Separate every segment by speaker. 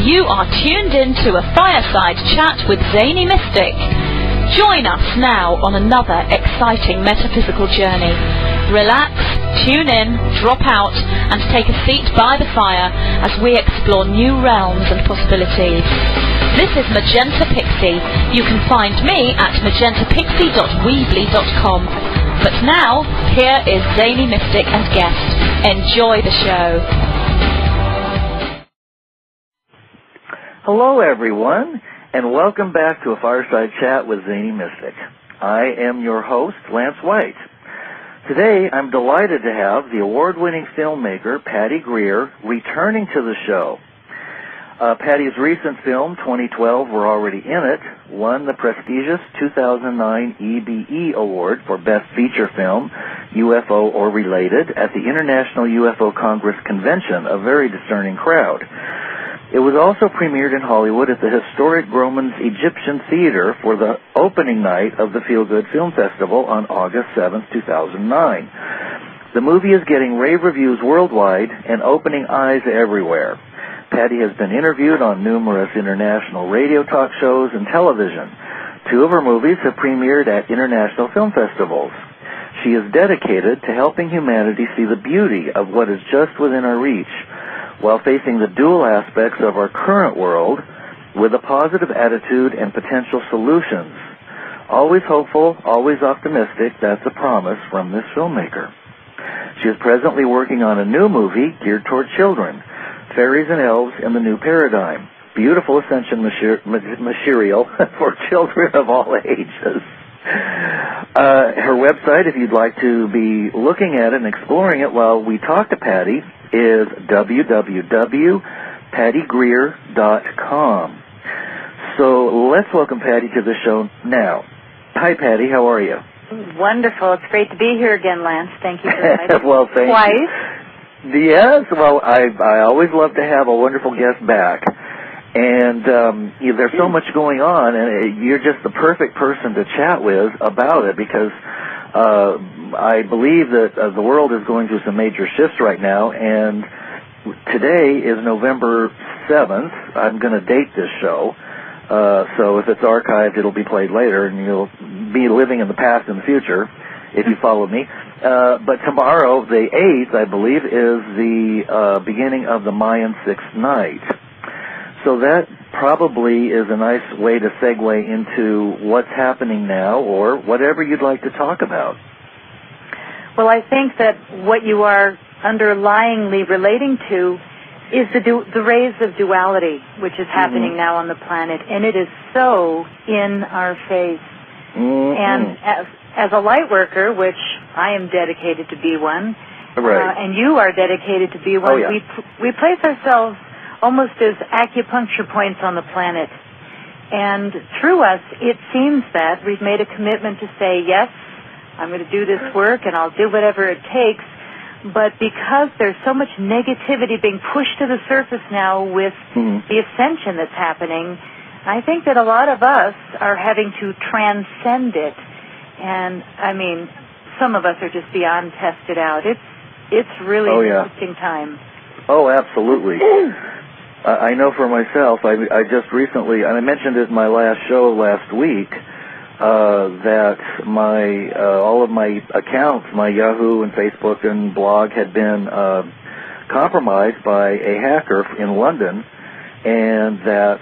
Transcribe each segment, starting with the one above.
Speaker 1: You are tuned in to a Fireside Chat with Zany Mystic. Join us now on another exciting metaphysical journey. Relax, tune in, drop out, and take a seat by the fire as we explore new realms and possibilities. This is Magenta Pixie. You can find me at magentapixie.weebly.com. But now, here is Zany Mystic and guest. Enjoy the show.
Speaker 2: Hello, everyone, and welcome back to a Fireside Chat with Zany Mystic. I am your host, Lance White. Today, I'm delighted to have the award-winning filmmaker, PATTY GREER, returning to the show. Patty's recent film, 2012, We're Already in It, won the prestigious 2009 EBE Award for Best Feature Film, UFO or Related, at the International UFO Congress Convention, a very discerning crowd. It was also premiered in Hollywood at the historic Grauman's Egyptian Theater for the opening night of the Feel Good Film Festival on August 7, 2009. The movie is getting rave reviews worldwide and opening eyes everywhere. Patty has been interviewed on numerous international radio talk shows and television. 2 of her movies have premiered at international film festivals. She is dedicated to helping humanity see the beauty of what is just within our reach, while facing the dual aspects of our current world with a positive attitude and potential solutions. Always hopeful, always optimistic, that's a promise from this filmmaker. She is presently working on a new movie geared toward children, Fairies and Elves in the New Paradigm. Beautiful ascension material for children of all ages. Her website, if you'd like to be looking at it and exploring it while we talk to Patty, is www.pattygreer.com. So let's welcome Patty to the show now. Hi, Patty. How are you?
Speaker 3: Wonderful. It's great to be here again, Lance. Thank you very much.
Speaker 2: Well, thank
Speaker 3: Twice.
Speaker 2: you. Yes. Well, I always love to have a wonderful guest back. And there's so much going on, and you're just the perfect person to chat with about it because I believe that the world is going through some major shifts right now, and today is November 7th. I'm going to date this show, so if it's archived, it'll be played later, and you'll be living in the past and the future if you follow me. But tomorrow, the 8th, I believe, is the beginning of the Mayan 6th night. So that probably is a nice way to segue into what's happening now or whatever you'd like to talk about.
Speaker 3: Well, I think that what you are underlyingly relating to is the rays of duality, which is happening now on the planet, and it is so in our face. And as a light worker, which I am dedicated to be one, and you are dedicated to be one, we place ourselves almost as acupuncture points on the planet. And through us, it seems that we've made a commitment to say, yes, I'm going to do this work and I'll do whatever it takes. But because there's so much negativity being pushed to the surface now with the ascension that's happening, I think that a lot of us are having to transcend it. And, I mean, some of us are just beyond tested out. It's really an interesting time. Oh, absolutely.
Speaker 2: I know for myself, I just recently, and I mentioned it in my last show last week, that all of my accounts, my Yahoo and Facebook and blog, had been compromised by a hacker in London, and that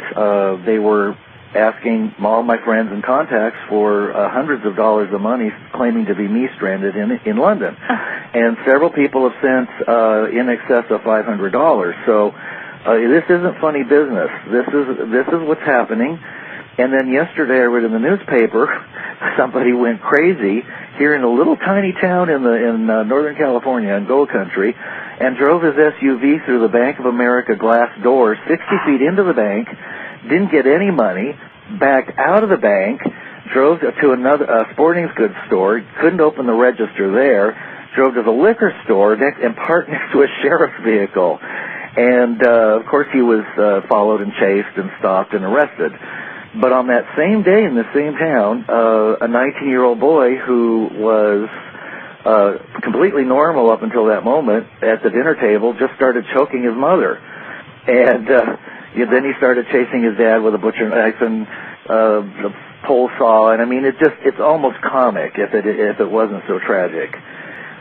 Speaker 2: they were asking all my friends and contacts for hundreds of dollars of money, claiming to be me stranded in London. And several people have sent in excess of $500. So this isn't funny business. This is what's happening. And then yesterday I read in the newspaper somebody went crazy here in a little tiny town in Northern California in Gold Country and drove his SUV through the Bank of America glass doors 60 feet into the bank, didn't get any money, backed out of the bank, drove to another sporting goods store, couldn't open the register there, drove to the liquor store and parked next to a sheriff's vehicle. And, of course, he was followed and chased and stopped and arrested. But on that same day in the same town, a 19-year-old boy who was completely normal up until that moment at the dinner table just started choking his mother. And Then he started chasing his dad with a butcher knife and the pole saw, and I mean, it's almost comic if it wasn't so tragic.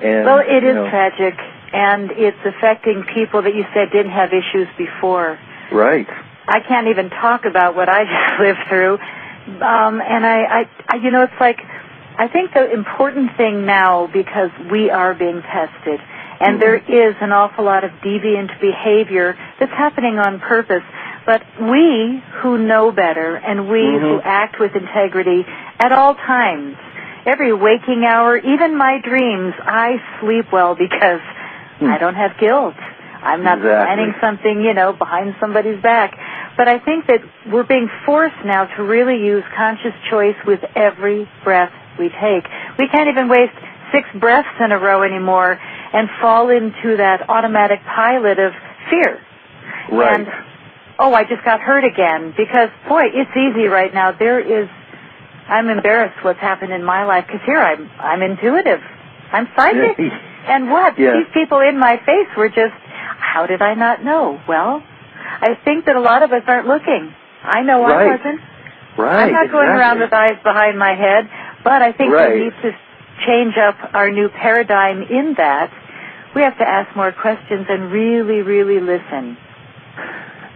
Speaker 2: And,
Speaker 3: well, it is tragic, and it's affecting people that you said didn't have issues before.
Speaker 2: Right.
Speaker 3: I can't even talk about what I just lived through, and I it's like, I think the important thing now, because we are being tested, and there is an awful lot of deviant behavior that's happening on purpose, but we who know better and we who act with integrity at all times, every waking hour, even my dreams, I sleep well because I don't have guilt. I'm not planning something, behind somebody's back. But I think that we're being forced now to really use conscious choice with every breath we take. We can't even waste 6 breaths in a row anymore and fall into that automatic pilot of fear.
Speaker 2: Right.
Speaker 3: And, I just got hurt again, because, boy, it's easy right now. I'm embarrassed what's happened in my life, because here I'm intuitive. I'm psychic. And what?
Speaker 2: Yeah.
Speaker 3: These people in my face were just, how did I not know? Well, I think that a lot of us aren't looking. I know I wasn't.
Speaker 2: Right.
Speaker 3: I'm not going around with eyes behind my head, but I think we need to change up our new paradigm in that. We have to ask more questions and really, really listen.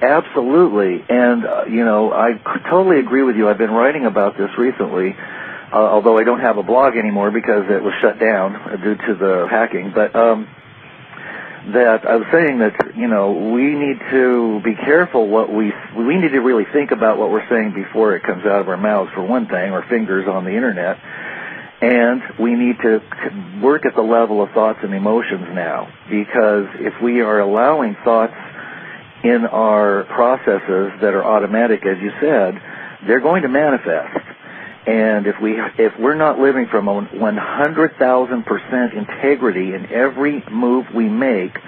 Speaker 2: Absolutely. And, I totally agree with you. I've been writing about this recently, although I don't have a blog anymore because it was shut down due to the hacking. But that I was saying that, we need to be careful we need to really think about what we're saying before it comes out of our mouths, for one thing, or fingers on the Internet. And we need to work at the level of thoughts and emotions now, because if we are allowing thoughts in our processes that are automatic, as you said, they're going to manifest. And if we're not living from 100,000% integrity in every move we make,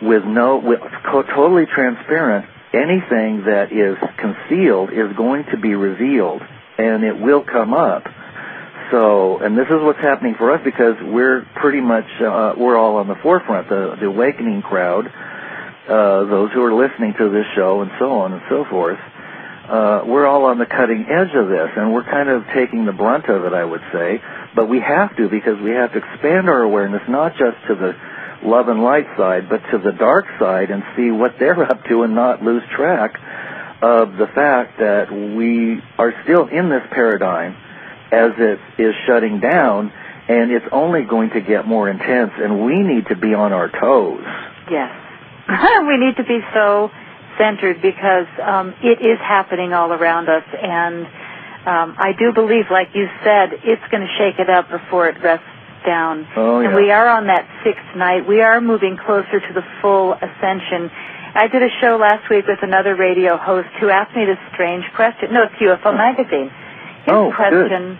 Speaker 2: with totally transparent, anything that is concealed is going to be revealed, and it will come up. So, and this is what's happening for us, because we're pretty much, we're all on the forefront, the awakening crowd, those who are listening to this show and so on and so forth. We're all on the cutting edge of this, and we're kind of taking the brunt of it, I would say. But we have to, because we have to expand our awareness, not just to the love and light side, but to the dark side, and see what they're up to, and not lose track of the fact that we are still in this paradigm as it is shutting down, and it's only going to get more intense, and we need to be on our toes.
Speaker 3: Yes. We need to be so centered, because it is happening all around us, and I do believe, like you said, it's going to shake it up before it rests down.
Speaker 2: Oh, yeah.
Speaker 3: And we are on that 6th night. We are moving closer to the full ascension. I did a show last week with another radio host who asked me this strange question. No, it's UFO Magazine. His question,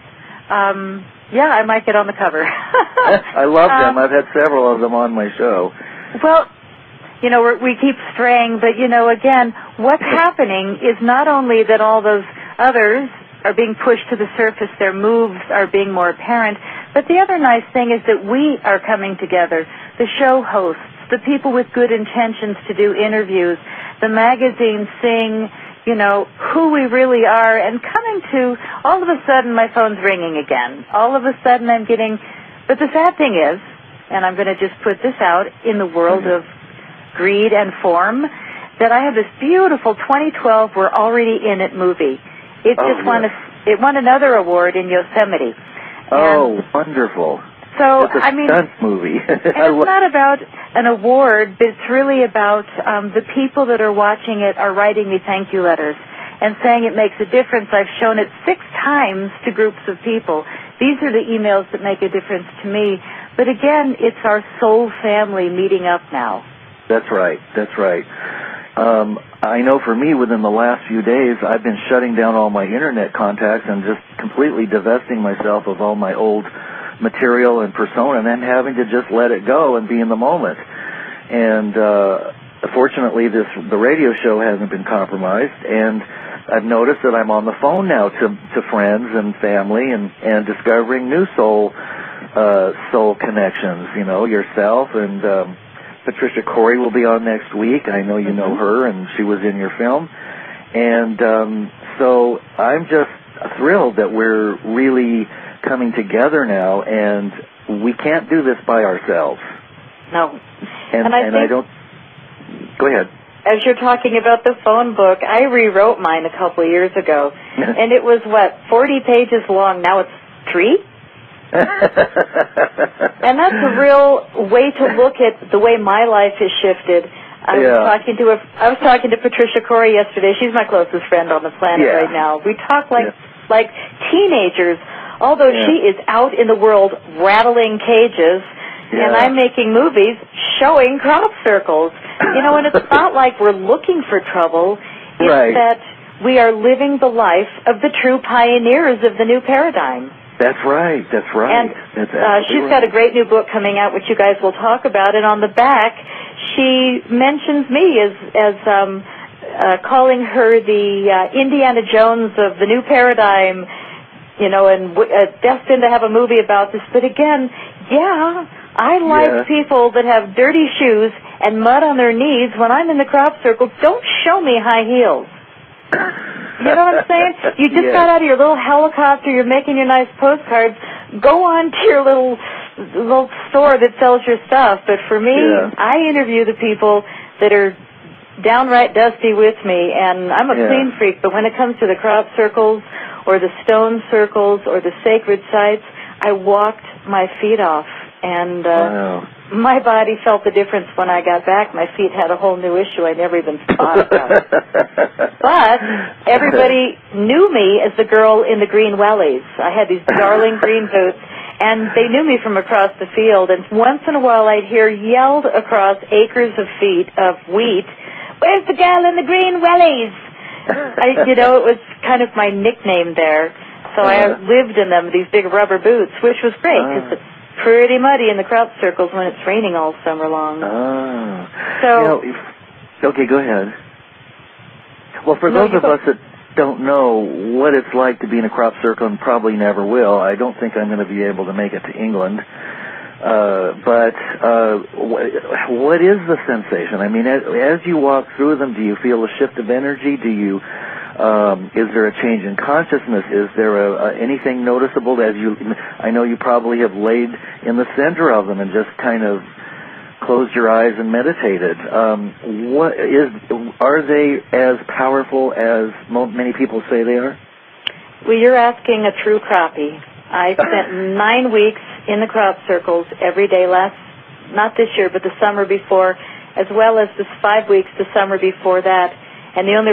Speaker 3: I might get on the cover.
Speaker 2: I love them. I've had several of them on my show.
Speaker 3: Well, we keep straying, but, again, what's happening is not only that all those others are being pushed to the surface, their moves are being more apparent, but the other nice thing is that we are coming together, the show hosts, the people with good intentions to do interviews, the magazines seeing, who we really are, and coming to, all of a sudden my phone's ringing again. All of a sudden I'm getting, but the sad thing is, and I'm going to just put this out, in the world of greed and form, that I have this beautiful 2012 We're Already In It movie. It it won another award in Yosemite.
Speaker 2: Oh, wonderful.
Speaker 3: So,
Speaker 2: it's a stunt movie.
Speaker 3: And it's not about an award, but it's really about the people that are watching it are writing me thank you letters and saying it makes a difference. I've shown it 6 times to groups of people. These are the emails that make a difference to me. But again, it's our soul family meeting up now.
Speaker 2: That's right. That's right. I know for me, within the last few days, I've been shutting down all my Internet contacts and just completely divesting myself of all my old material and persona, and then having to just let it go and be in the moment. And fortunately, the radio show hasn't been compromised, and I've noticed that I'm on the phone now to friends and family and discovering new soul connections, yourself and Patricia Cori will be on next week. I know you know her, and she was in your film. And so I'm just thrilled that we're really coming together now, and we can't do this by ourselves.
Speaker 3: No.
Speaker 2: And I don't... Go ahead.
Speaker 3: As you're talking about the phone book, I rewrote mine a couple of years ago, and it was, 40 pages long. Now it's 3? And that's a real way to look at the way my life has shifted. I was talking to Patricia Cori yesterday. She's my closest friend on the planet right now. We talk like teenagers, although she is out in the world rattling cages, and I'm making movies showing crop circles. You know, and it's not like we're looking for trouble. It's that we are living the life of the true pioneers of the new paradigm.
Speaker 2: That's right. That's right.
Speaker 3: And she's got a great new book coming out, which you guys will talk about. And on the back, she mentions me as calling her the Indiana Jones of the new paradigm, you know, and destined to have a movie about this. But again, I like people that have dirty shoes and mud on their knees when I'm in the crop circle. Don't show me high heels. You know what I'm saying? You just got out of your little helicopter, you're making your nice postcards. Go on to your little store that sells your stuff. But for me, I interview the people that are downright dusty with me, and I'm a clean freak, but when it comes to the crop circles or the stone circles or the sacred sites, I walked my feet off. And my body felt the difference when I got back. My feet had a whole new issue I never even thought about. But everybody knew me as the girl in the green wellies. I had these darling green boots, and they knew me from across the field. And once in a while I'd hear yelled across acres of feet of wheat, "Where's the gal in the green wellies?" It was kind of my nickname there. So I lived in them, these big rubber boots, which was great because it's pretty muddy in the crop circles when it's raining all summer long.
Speaker 2: Okay, go ahead. Well, for those of us that don't know what it's like to be in a crop circle and probably never will, I don't think I'm going to be able to make it to England. But what is the sensation? I mean, as you walk through them, do you feel a shift of energy? Do you... is there a change in consciousness? Is there anything noticeable as you... I know you probably have laid in the center of them and just kind of closed your eyes and meditated. Are they as powerful as many people say they are?
Speaker 3: Well, you're asking a true crappie. I spent 9 weeks in the crop circles every day not this year, but the summer before, as well as the 5 weeks the summer before that. And the only